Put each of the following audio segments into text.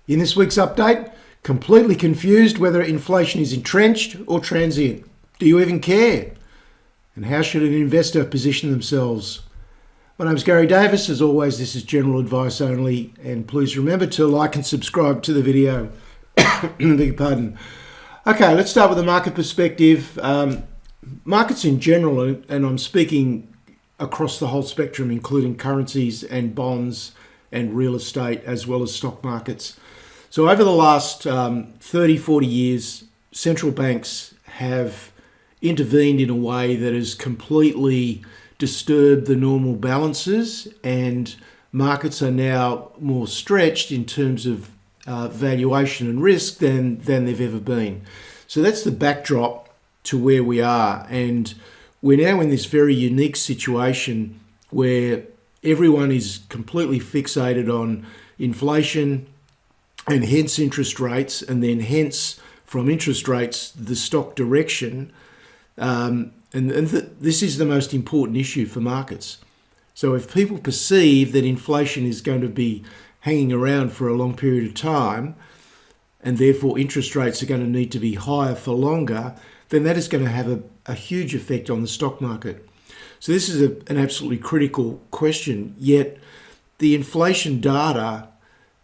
In this week's update, completely confused whether inflation is entrenched or transient. Do you even care? And how should an investor position themselves? My name is Garry Davis. As always, this is general advice only, and please remember to like and subscribe to the video. Beg your pardon. Okay, let's start with the market perspective. Markets in general, and I'm speaking across the whole spectrum, including currencies and bonds and real estate, as well as stock markets. So over the last 30, 40 years, central banks have intervened in a way that has completely disturbed the normal balances, and markets are now more stretched in terms of valuation and risk than they've ever been. So that's the backdrop to where we are. And we're now in this very unique situation where everyone is completely fixated on inflation and hence interest rates, and then hence from interest rates the stock direction. This is the most important issue for markets. So if people perceive that inflation is going to be hanging around for a long period of time, and therefore interest rates are going to need to be higher for longer, then that is going to have a huge effect on the stock market. So this is an absolutely critical question, yet the inflation data,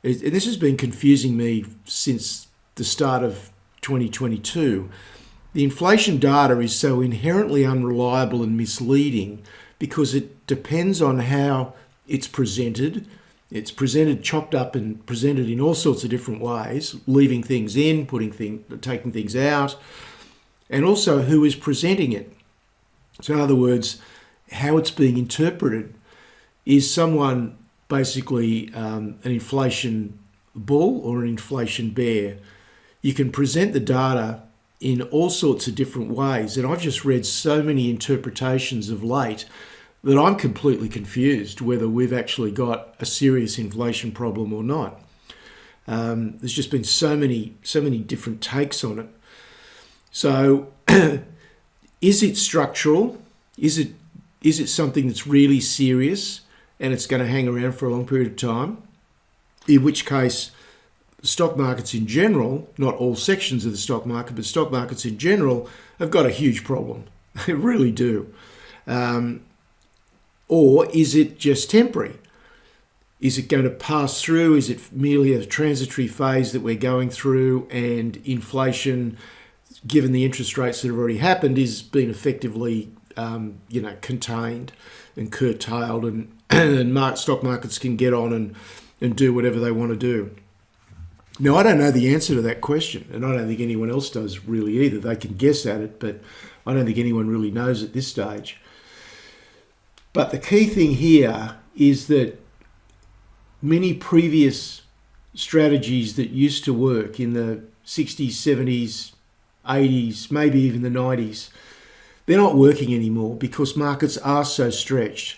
and this has been confusing me since the start of 2022, the inflation data is so inherently unreliable and misleading because it depends on how it's presented. It's presented chopped up and presented in all sorts of different ways, leaving things in, taking things out, and also who is presenting it. So in other words, how it's being interpreted. Is someone basically an inflation bull or an inflation bear? You can present the data in all sorts of different ways, and I've just read so many interpretations of late that I'm completely confused whether we've actually got a serious inflation problem or not. There's just been so many different takes on it. So is it structural? Is it something that's really serious and it's going to hang around for a long period of time? In which case, stock markets in general, not all sections of the stock market, but stock markets in general have got a huge problem. They really do. Or is it just temporary? Is it going to pass through? Is it merely a transitory phase that we're going through, and inflation, given the interest rates that have already happened, is being effectively contained and curtailed, and stock markets can get on and do whatever they want to do? Now, I don't know the answer to that question, and I don't think anyone else does really either. They can guess at it, but I don't think anyone really knows at this stage. But the key thing here is that many previous strategies that used to work in the 60s, 70s, 80s, maybe even the 90s, they're not working anymore because markets are so stretched,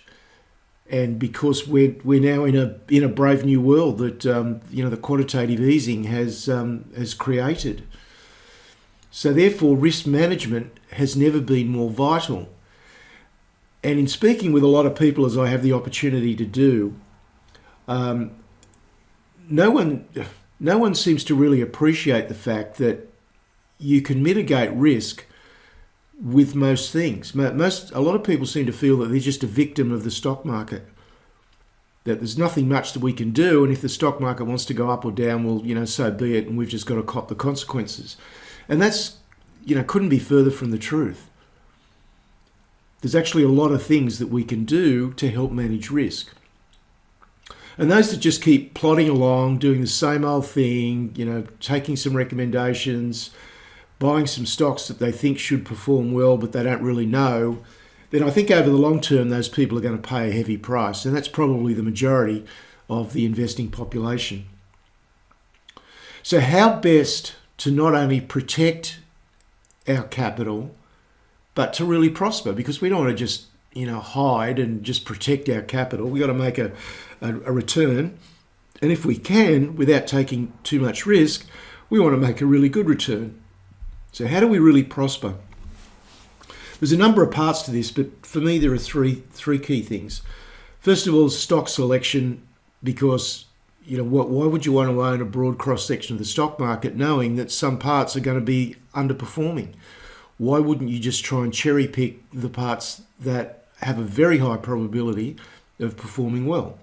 and because we're now in a brave new world that the quantitative easing has created. So therefore, risk management has never been more vital. And in speaking with a lot of people, as I have the opportunity to do, no one seems to really appreciate the fact that you can mitigate risk with most things. A lot of people seem to feel that they're just a victim of the stock market, that there's nothing much that we can do, and if the stock market wants to go up or down, well, so be it, and we've just got to cop the consequences. And that's, couldn't be further from the truth. There's actually a lot of things that we can do to help manage risk. And those that just keep plodding along, doing the same old thing, taking some recommendations, buying some stocks that they think should perform well, but they don't really know, then I think over the long term, those people are going to pay a heavy price. And that's probably the majority of the investing population. So how best to not only protect our capital, but to really prosper? Because we don't want to just, hide and just protect our capital. We've got to make a return. And if we can, without taking too much risk, we want to make a really good return. So how do we really prosper? There's a number of parts to this, but for me, there are three key things. First of all, stock selection, because why would you want to own a broad cross-section of the stock market knowing that some parts are going to be underperforming? Why wouldn't you just try and cherry pick the parts that have a very high probability of performing well?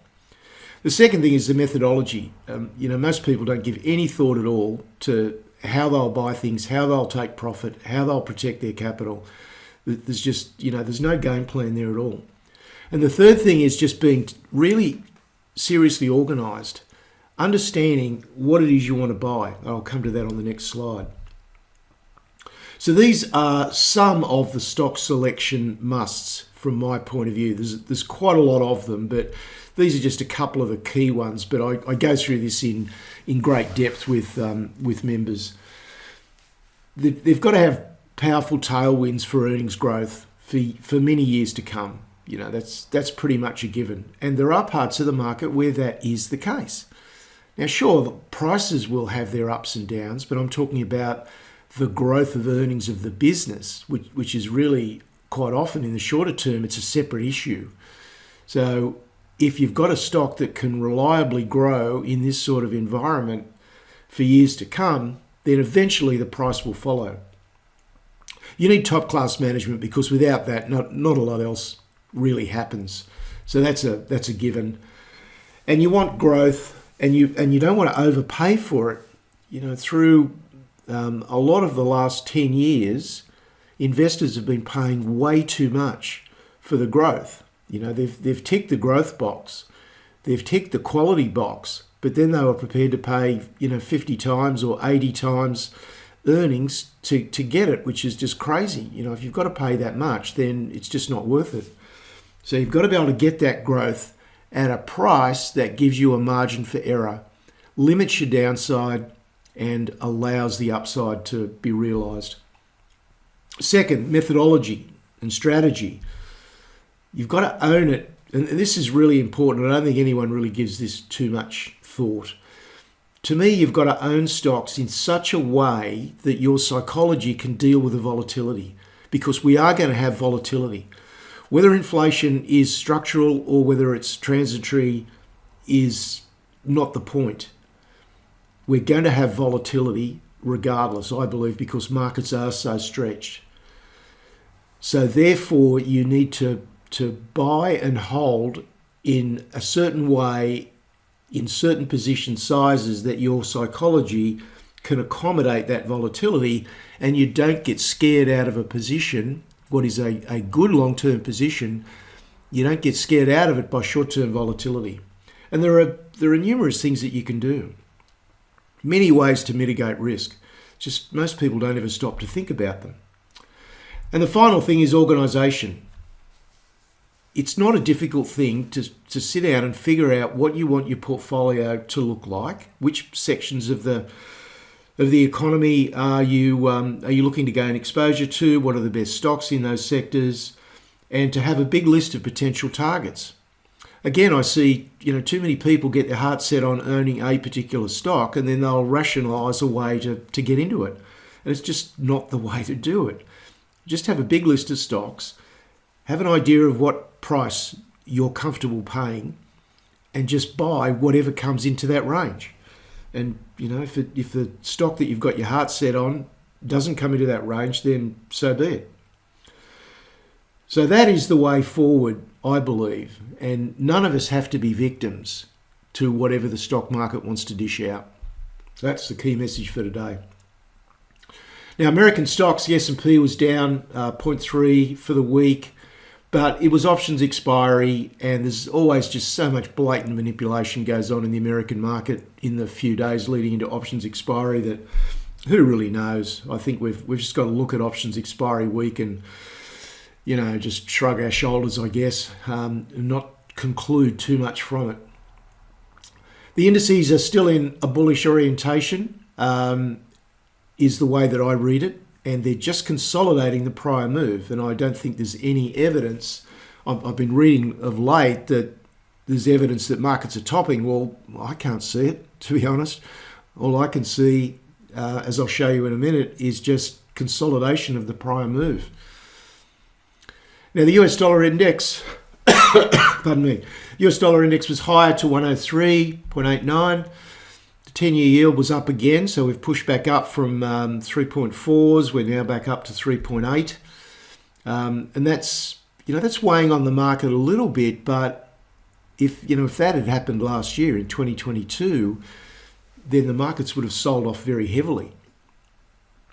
The second thing is the methodology. Most people don't give any thought at all to how they'll buy things, how they'll take profit, how they'll protect their capital. There's just, there's no game plan there at all. And the third thing is just being really seriously organised, understanding what it is you want to buy. I'll come to that on the next slide. So these are some of the stock selection musts from my point of view. There's quite a lot of them, but these are just a couple of the key ones. But I go through this in great depth with members. They've got to have powerful tailwinds for earnings growth for many years to come. That's pretty much a given. And there are parts of the market where that is the case. Now, sure, the prices will have their ups and downs, but I'm talking about the growth of earnings of the business, which is really quite often in the shorter term, it's a separate issue. So if you've got a stock that can reliably grow in this sort of environment for years to come, then eventually the price will follow. You need top class management because without that, not a lot else really happens. So that's a given. And you want growth, and you don't want to overpay for it. Through a lot of the last 10 years, investors have been paying way too much for the growth. They've ticked the growth box, they've ticked the quality box, but then they were prepared to pay 50 times or 80 times earnings to get it, which is just crazy. If you've got to pay that much, then it's just not worth it. So you've got to be able to get that growth at a price that gives you a margin for error, limits your downside, and allows the upside to be realised. Second, methodology and strategy. You've got to own it, and this is really important. I don't think anyone really gives this too much thought. To me, you've got to own stocks in such a way that your psychology can deal with the volatility, because we are going to have volatility. Whether inflation is structural or whether it's transitory is not the point. We're going to have volatility regardless, I believe, because markets are so stretched. So therefore, you need to buy and hold in a certain way, in certain position sizes that your psychology can accommodate that volatility, and you don't get scared out of a position, what is a good long-term position. You don't get scared out of it by short-term volatility. And there are numerous things that you can do. Many ways to mitigate risk. Just most people don't ever stop to think about them. And the final thing is organisation. It's not a difficult thing to sit down and figure out what you want your portfolio to look like, which sections of the economy are you looking to gain exposure to, what are the best stocks in those sectors, and to have a big list of potential targets. Again, I see too many people get their heart set on owning a particular stock, and then they'll rationalise a way to get into it. And it's just not the way to do it. Just have a big list of stocks, have an idea of what price you're comfortable paying, and just buy whatever comes into that range. And if the stock that you've got your heart set on doesn't come into that range, then so be it. So that is the way forward, I believe, and none of us have to be victims to whatever the stock market wants to dish out. So that's the key message for today. Now, American stocks, the S&P was down 0.3 for the week, but it was options expiry, and there's always just so much blatant manipulation goes on in the American market in the few days leading into options expiry that who really knows? I think we've just got to look at options expiry week and just shrug our shoulders, I guess, and not conclude too much from it. The indices are still in a bullish orientation, is the way that I read it, and they're just consolidating the prior move. And I don't think there's any evidence. I've been reading of late that there's evidence that markets are topping. Well, I can't see it, to be honest. All I can see, as I'll show you in a minute, is just consolidation of the prior move. Now, the US dollar index Pardon me. US dollar index was higher to 103.89. The 10-year yield was up again, so we've pushed back up from 3.4s. We're now back up to 3.8, and that's weighing on the market a little bit. But if that had happened last year in 2022, then the markets would have sold off very heavily.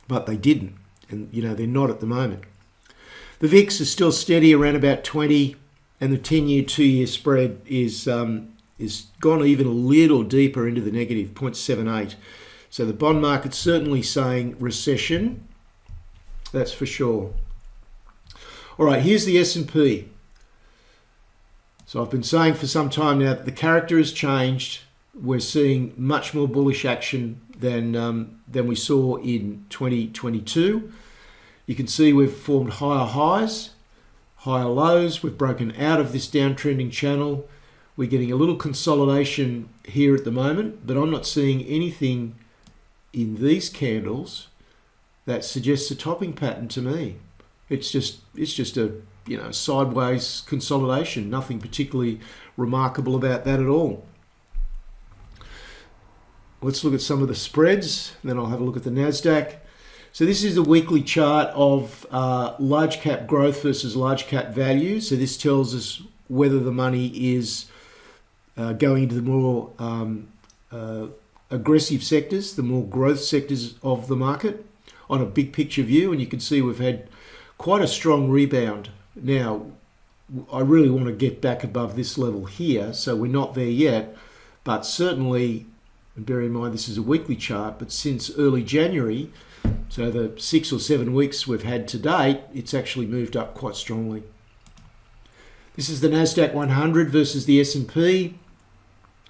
But they didn't, and they're not at the moment. The VIX is still steady around about 20, and the 10-year, 2-year spread is gone even a little deeper into the negative, 0.78. So the bond market's certainly saying recession, that's for sure. All right, here's the S&P. So I've been saying for some time now that the character has changed. We're seeing much more bullish action than we saw in 2022. You can see we've formed higher highs, higher lows. We've broken out of this downtrending channel. We're getting a little consolidation here at the moment, but I'm not seeing anything in these candles that suggests a topping pattern to me. It's just a sideways consolidation. Nothing particularly remarkable about that at all. Let's look at some of the spreads, then I'll have a look at the NASDAQ. So this is the weekly chart of large cap growth versus large cap value. So this tells us whether the money is going into the more aggressive sectors, the more growth sectors of the market on a big picture view. And you can see we've had quite a strong rebound. Now, I really want to get back above this level here, so we're not there yet, but certainly, and bear in mind this is a weekly chart, but since early January, so the 6 or 7 weeks we've had to date, it's actually moved up quite strongly. This is the NASDAQ 100 versus the S&P,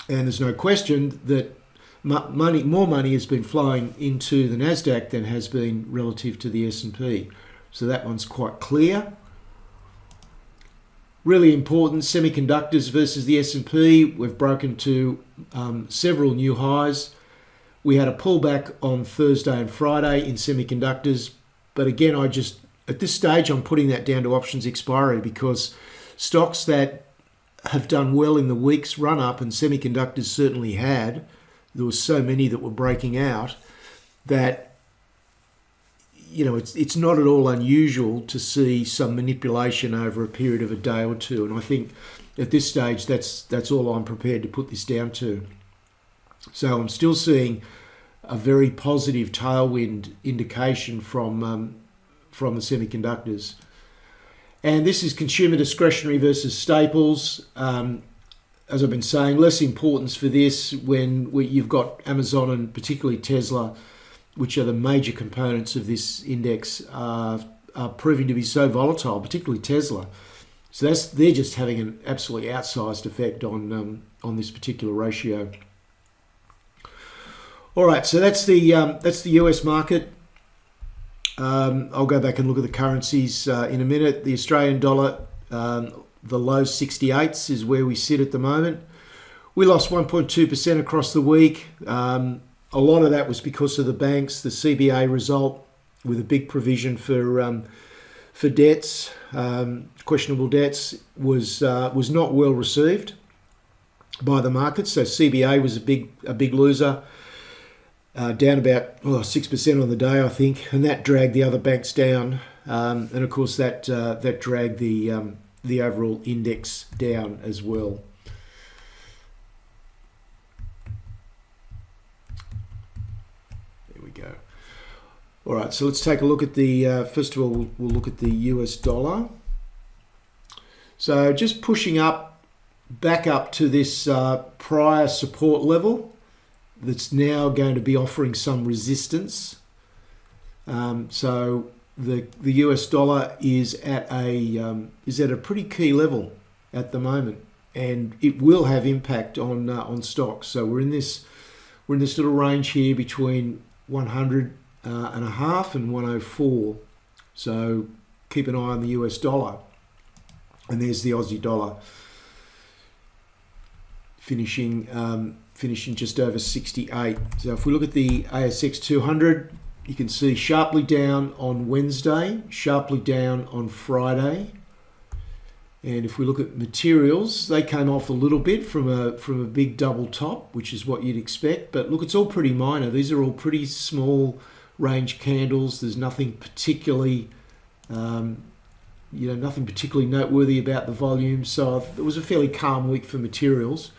and there's no question that more money has been flowing into the NASDAQ than has been relative to the S&P. So that one's quite clear. Really important, semiconductors versus the S&P. We've broken to several new highs. We had a pullback on Thursday and Friday in semiconductors. But again, at this stage, I'm putting that down to options expiry, because stocks that have done well in the week's run up, and semiconductors certainly had, there were so many that were breaking out that it's not at all unusual to see some manipulation over a period of a day or two. And I think at this stage, that's all I'm prepared to put this down to. So I'm still seeing a very positive tailwind indication from the semiconductors. And this is consumer discretionary versus staples. As I've been saying, less importance for this when you've got Amazon and particularly Tesla, which are the major components of this index, are proving to be so volatile, particularly Tesla. So they're just having an absolutely outsized effect on this particular ratio. All right, so that's the US market. I'll go back and look at the currencies in a minute. The Australian dollar, the low 68s is where we sit at the moment. We lost 1.2% across the week. A lot of that was because of the banks, the CBA result with a big provision for debts, questionable debts, was not well received by the market. So CBA was a big loser, down about 6% on the day, I think, and that dragged the other banks down. And of course that dragged the overall index down as well. All right, so let's take a look at the, first of all, we'll look at the US dollar. So just pushing back up to this prior support level that's now going to be offering some resistance. So the US dollar is at a pretty key level at the moment, and it will have impact on stocks. So we're in this little range here between 100 and a half and 104. So keep an eye on the US dollar. And there's the Aussie dollar finishing just over 68. So if we look at the ASX 200, you can see sharply down on Wednesday, sharply down on Friday, And if we look at materials, they came off a little bit from a big double top, which is what you'd expect. But look, it's all pretty minor. These are all pretty small range candles. There's nothing particularly, nothing particularly noteworthy about the volume. So it was a fairly calm week for materials.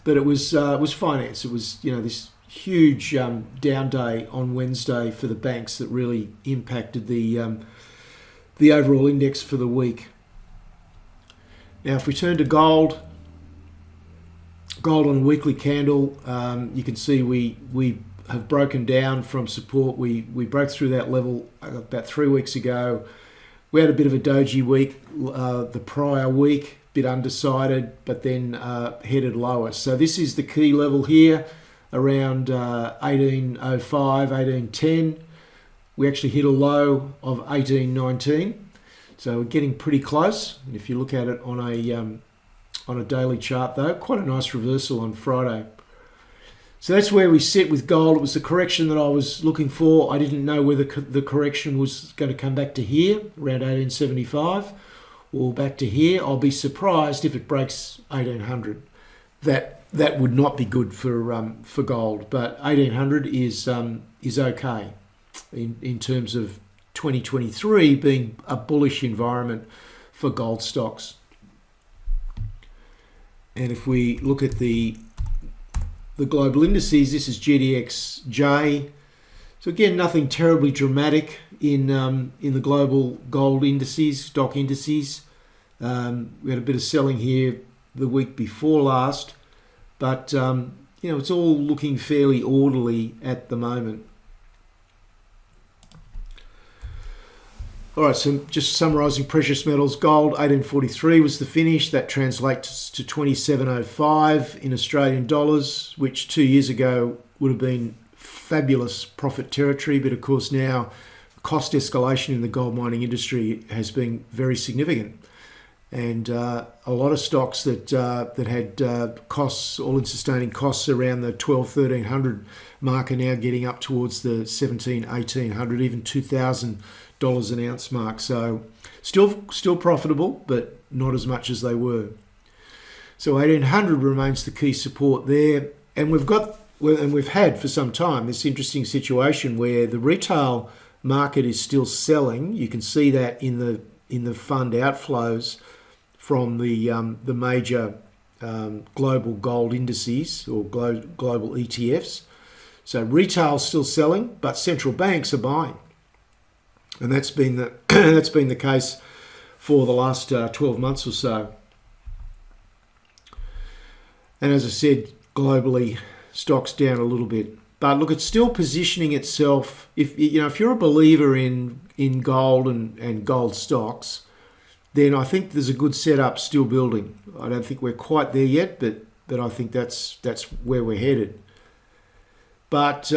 But it was finance. It was this huge down day on Wednesday for the banks that really impacted the overall index for the week. Now, if we turn to gold on a weekly candle, you can see we have broken down from support. We broke through that level about 3 weeks ago. We had a bit of a doji week the prior week, bit undecided, but then headed lower. So this is the key level here, around 1805, 1810. We actually hit a low of 1819. So we're getting pretty close. And if you look at it on a daily chart, though, quite a nice reversal on Friday. So that's where we sit with gold. It was the correction that I was looking for. I didn't know whether the correction was going to come back to here, around 1875, or back to here. I'll be surprised if it breaks 1800. That would not be good for gold, but 1800 is okay in terms of 2023 being a bullish environment for gold stocks. And if we look at the global indices, this is GDXJ. So again, nothing terribly dramatic in the global gold indices, stock indices. We had a bit of selling here the week before last, but it's all looking fairly orderly at the moment. All right, so just summarising precious metals, gold 1843 was the finish. That translates to 2705 in Australian dollars, which 2 years ago would have been fabulous profit territory. But of course now cost escalation in the gold mining industry has been very significant. And a lot of stocks that had costs, all-in sustaining costs around the 1,200-1,300 mark are now getting up towards the 1,700-1,800, even $2,000 an ounce mark. So still profitable, but not as much as they were. So 1,800 remains the key support there. And we've had for some time this interesting situation where the retail market is still selling. You can see that in the fund outflows from the major global gold indices or global ETFs. So retail's still selling, but central banks are buying. And that's been the case for the last 12 months or so. And as I said, globally, stocks down a little bit. But look, it's still positioning itself. If you're a believer in gold and gold stocks, then I think there's a good setup still building. I don't think we're quite there yet, but I think that's where we're headed. But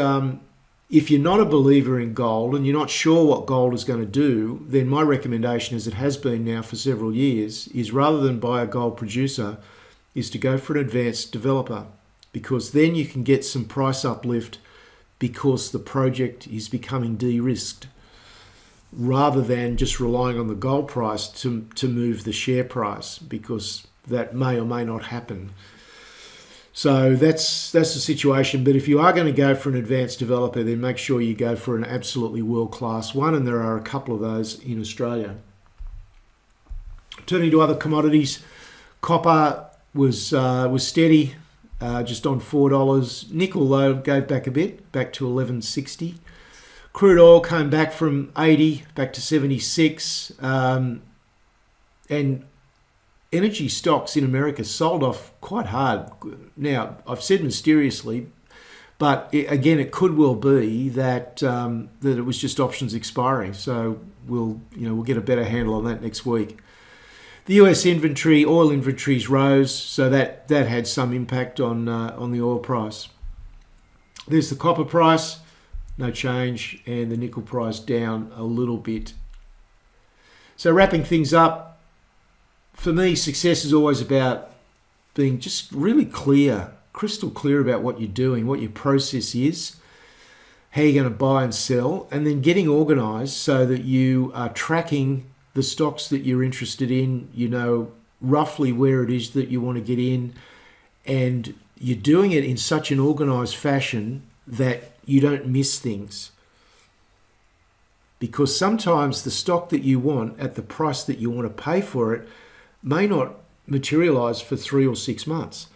if you're not a believer in gold and you're not sure what gold is going to do, then my recommendation, as it has been now for several years, is rather than buy a gold producer, is to go for an advanced developer, because then you can get some price uplift because the project is becoming de-risked, rather than just relying on the gold price to move the share price, because that may or may not happen. So that's the situation. But if you are going to go for an advanced developer, then make sure you go for an absolutely world-class one, and there are a couple of those in Australia. Turning to other commodities, copper was steady, just on $4. Nickel, though, gave back a bit, back to $11.60. Crude oil came back from 80 back to 76, and energy stocks in America sold off quite hard. Now, I've said mysteriously, but again, it could well be that it was just options expiring. So we'll get a better handle on that next week. The US oil inventories rose, so that had some impact on the oil price. There's the copper price, no change, and the nickel price down a little bit. So wrapping things up, for me, success is always about being just really clear, crystal clear about what you're doing, what your process is, how you're going to buy and sell, and then getting organised so that you are tracking the stocks that you're interested in. You know roughly where it is that you want to get in, and you're doing it in such an organised fashion that you don't miss things. Because sometimes the stock that you want at the price that you want to pay for it may not materialise for 3 or 6 months.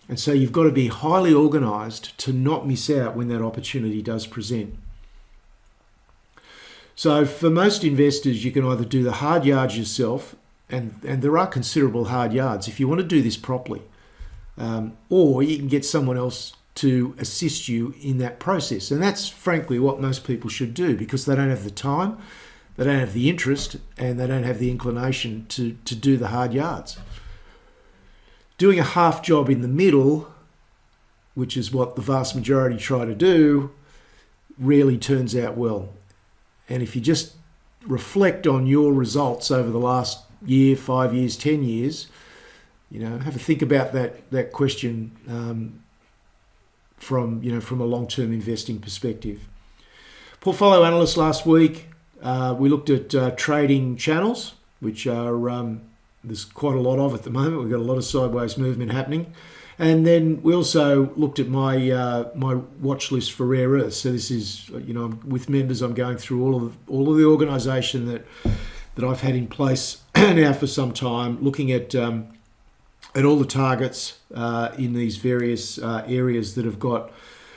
And so you've got to be highly organised to not miss out when that opportunity does present. So for most investors, you can either do the hard yards yourself, and there are considerable hard yards if you want to do this properly, or you can get someone else to assist you in that process. And that's frankly what most people should do, because they don't have the time, they don't have the interest, and they don't have the inclination to do the hard yards. Doing a half job in the middle, which is what the vast majority try to do, rarely turns out well. And if you just reflect on your results over the last year, 5 years, 10 years, have a think about that question from a long-term investing perspective. Portfolio analyst last week, we looked at trading channels, which are there's quite a lot of at the moment. We've got a lot of sideways movement happening. And then we also looked at my my watch list for rare earths. So this is, with members, I'm going through all of the organisation that I've had in place now for some time, looking at all the targets in these various areas that have got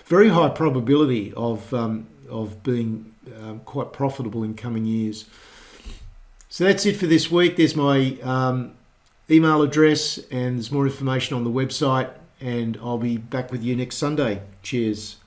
very high probability of being quite profitable in coming years. So that's it for this week. There's my email address, and there's more information on the website, and I'll be back with you next Sunday. Cheers.